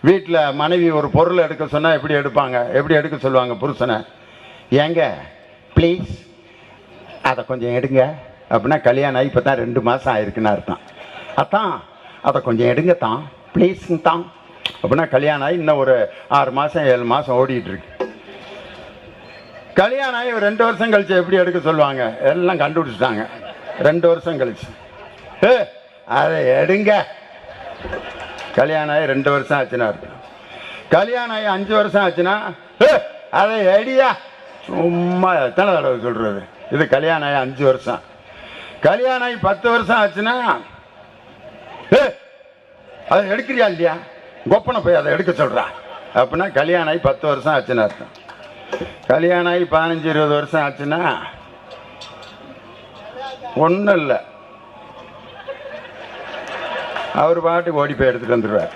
வீட்டில் மனைவி ஒரு பொருள் எடுக்க சொன்னால் எப்படி எடுப்பாங்க, எப்படி எடுக்க சொல்லுவாங்க புருஷனை? ஏங்க ப்ளீஸ் அதை கொஞ்சம் எடுங்க அப்படின்னா கல்யாணம் ஆகி இப்போ தான் 2 மாதம் ஆயிருக்குன்னு அர்த்தம். அதான் அதை கொஞ்சம் எடுங்க தான், ப்ளீஸுங்க தான் அப்படின்னா கல்யாணம் ஆகி இன்னும் ஒரு 6 மாதம் 7 மாதம் ஓடிட்டுருக்கு. கல்யாணம் ஆகி ஒரு 2 வருஷம் கழிச்சு எப்படி எடுக்க சொல்லுவாங்க? எல்லாம் கண்டுபிடிச்சிட்டாங்க. 2 வருஷம் கழிச்சு அதை எடுங்க. கல்யாணம் ஆகி 2 வருஷம் ஆச்சுன்னா இருக்கு. கல்யாணம் ஆகி 5 வருஷம் ஆச்சுன்னா அதை எடியா சும்மா எத்தனை தடவை சொல்றது? இது கல்யாணம் ஆகி 5 வருஷம். கல்யாணம் ஆகி 10 வருஷம் ஆச்சுன்னா அதை எடுக்கிறியா இல்லையா, கொப்பனை போய் அதை எடுக்க சொல்றா அப்படின்னா கல்யாணம் ஆகி 10 வருஷம் ஆச்சுன்னு அர்த்தம். கல்யாணம் ஆகி 15-20 வருஷம் ஆச்சுன்னா ஒன்றும் இல்லை, அவர் பாட்டுக்கு ஓடி போய் எடுத்துட்டு வந்துடுவார்.